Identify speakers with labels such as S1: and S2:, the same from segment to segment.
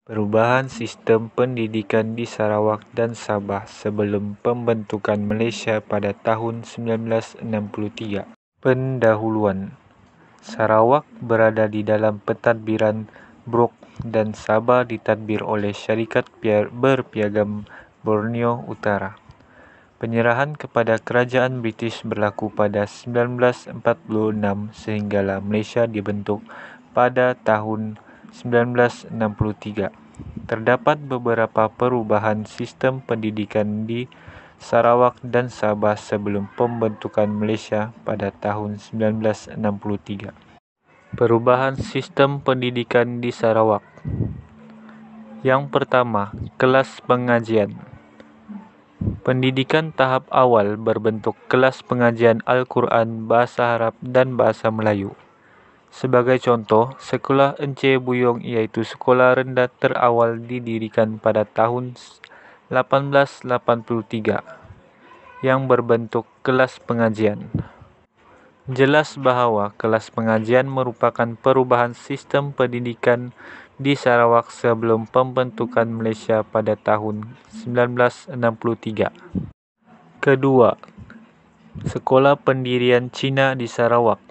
S1: Perubahan sistem pendidikan di Sarawak dan Sabah sebelum pembentukan Malaysia pada tahun 1963. Pendahuluan. Sarawak berada di dalam pentadbiran Brooke dan Sabah ditadbir oleh Syarikat Berpiagam Borneo Utara. Penyerahan kepada kerajaan British berlaku pada 1946 sehinggalah Malaysia dibentuk pada tahun 1963. Terdapat beberapa perubahan sistem pendidikan di Sarawak dan Sabah sebelum pembentukan Malaysia pada tahun 1963. Perubahan sistem pendidikan di Sarawak. Yang pertama, kelas pengajian. Pendidikan tahap awal berbentuk kelas pengajian Al-Quran, Bahasa Arab dan Bahasa Melayu. Sebagai contoh, Sekolah Encik Buyong iaitu sekolah rendah terawal didirikan pada tahun 1883 yang berbentuk kelas pengajian. Jelas bahawa kelas pengajian merupakan perubahan sistem pendidikan di Sarawak sebelum pembentukan Malaysia pada tahun 1963. Kedua, Sekolah Pendirian Cina di Sarawak.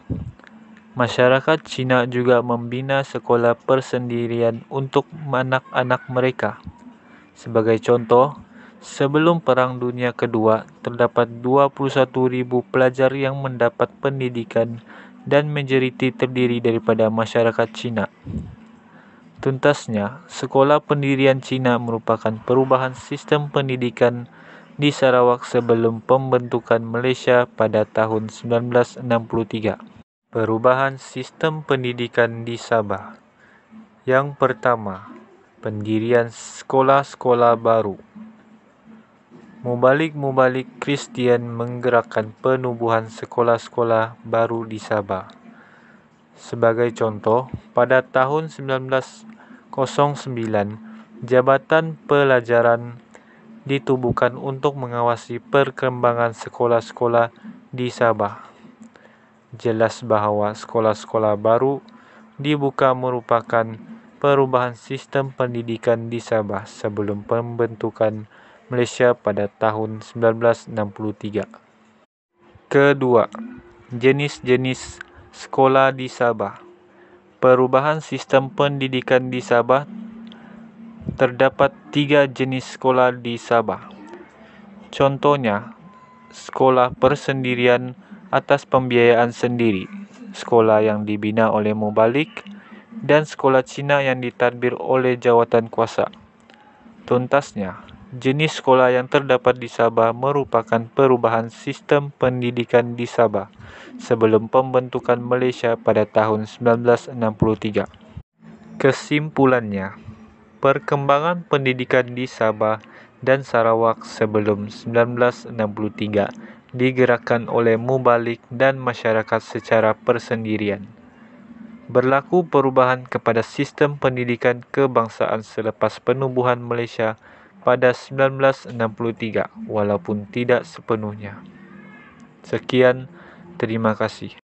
S1: Masyarakat Cina juga membina sekolah persendirian untuk anak-anak mereka. Sebagai contoh, sebelum Perang Dunia Kedua, terdapat 21,000 pelajar yang mendapat pendidikan dan majoriti terdiri daripada masyarakat Cina. Tuntasnya, Sekolah Pendirian Cina merupakan perubahan sistem pendidikan di Sarawak sebelum pembentukan Malaysia pada tahun 1963. Perubahan sistem pendidikan di Sabah. Yang pertama, pendirian sekolah-sekolah baru. Mubalik-mubalik Kristian menggerakkan penubuhan sekolah-sekolah baru di Sabah. Sebagai contoh, pada tahun 1909, Jabatan Pelajaran ditubuhkan untuk mengawasi perkembangan sekolah-sekolah di Sabah. Jelas bahawa sekolah-sekolah baru dibuka merupakan perubahan sistem pendidikan di Sabah sebelum pembentukan Malaysia pada tahun 1963. Kedua, jenis-jenis sekolah di Sabah. Perubahan sistem pendidikan di Sabah. Terdapat 3 jenis sekolah di Sabah. Contohnya, sekolah persendirian atas pembiayaan sendiri, sekolah yang dibina oleh mubalik, dan sekolah Cina yang ditadbir oleh jawatan kuasa. Tuntasnya, jenis sekolah yang terdapat di Sabah merupakan perubahan sistem pendidikan di Sabah sebelum pembentukan Malaysia pada tahun 1963. Kesimpulannya, perkembangan pendidikan di Sabah dan Sarawak sebelum 1963 digerakkan oleh mubalik dan masyarakat secara persendirian. Berlaku perubahan kepada sistem pendidikan kebangsaan selepas penubuhan Malaysia pada 1963 walaupun tidak sepenuhnya. Sekian, terima kasih.